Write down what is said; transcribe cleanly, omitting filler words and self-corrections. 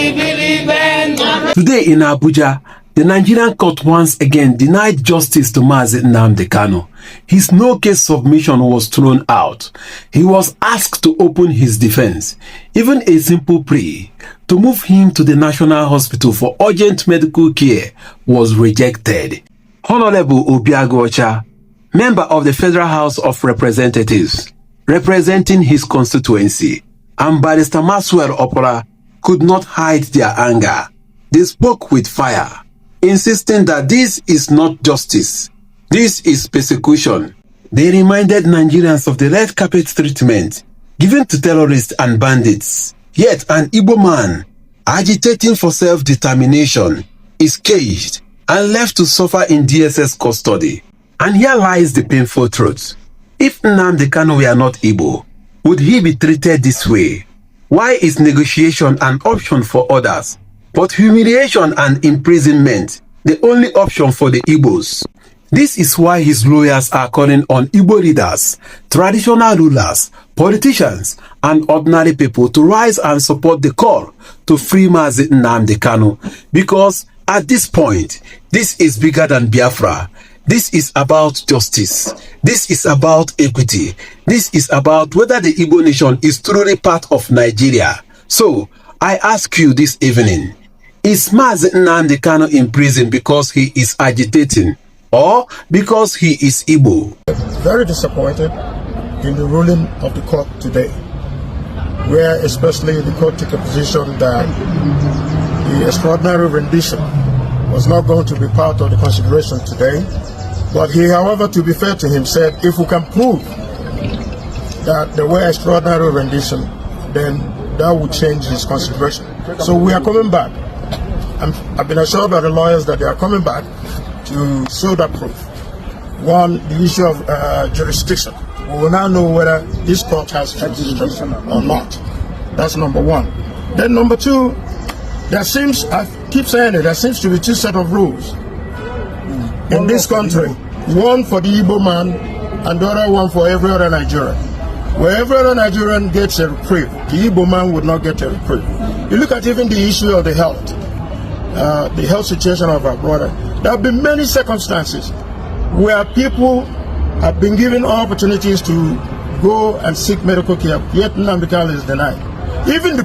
Today in Abuja, the Nigerian court once again denied justice to Mazi Nnamdi Kanu. His no-case submission was thrown out. He was asked to open his defense. Even a simple plea to move him to the National Hospital for urgent medical care was rejected. Honorable Obi Aguacha, member of the Federal House of Representatives, representing his constituency, and Barrister Maxwell Opara could not hide their anger. They spoke with fire, insisting that this is not justice. This is persecution. They reminded Nigerians of the red carpet treatment given to terrorists and bandits. Yet an Igbo man agitating for self-determination is caged and left to suffer in DSS custody. And here lies the painful truth. If Nnamdi Kanu were not Igbo, would he be treated this way? Why is negotiation an option for others, but humiliation and imprisonment the only option for the Igbos? This is why his lawyers are calling on Igbo leaders, traditional rulers, politicians, and ordinary people to rise and support the call to free Mazi Nnamdi Kanu. Because at this point, this is bigger than Biafra. This is about justice. This is about equity. This is about whether the Igbo nation is truly part of Nigeria. So, I ask you this evening, is Mazi Nnamdi Kanu in prison because he is agitating or because he is Igbo? Very disappointed in the ruling of the court today, where especially the court took a position that the extraordinary rendition was not going to be part of the consideration today. But he, however, to be fair to him, said if we can prove that there were extraordinary rendition, then that would change his consideration. So we are coming back. I've been assured by the lawyers that they are coming back to show that proof. One, the issue of jurisdiction. We will now know whether this court has jurisdiction or not. That's number one. Then number two, there seems, I keep saying it, there seems to be two sets of rules in this country. One for the Igbo man and the other one for every other Nigerian. Where every other Nigerian gets a reprieve, the Igbo man would not get a reprieve. You look at even the issue of the health situation of our brother. There have been many circumstances where people have been given opportunities to go and seek medical care, yet Nnamdi Kanu is denied. Even the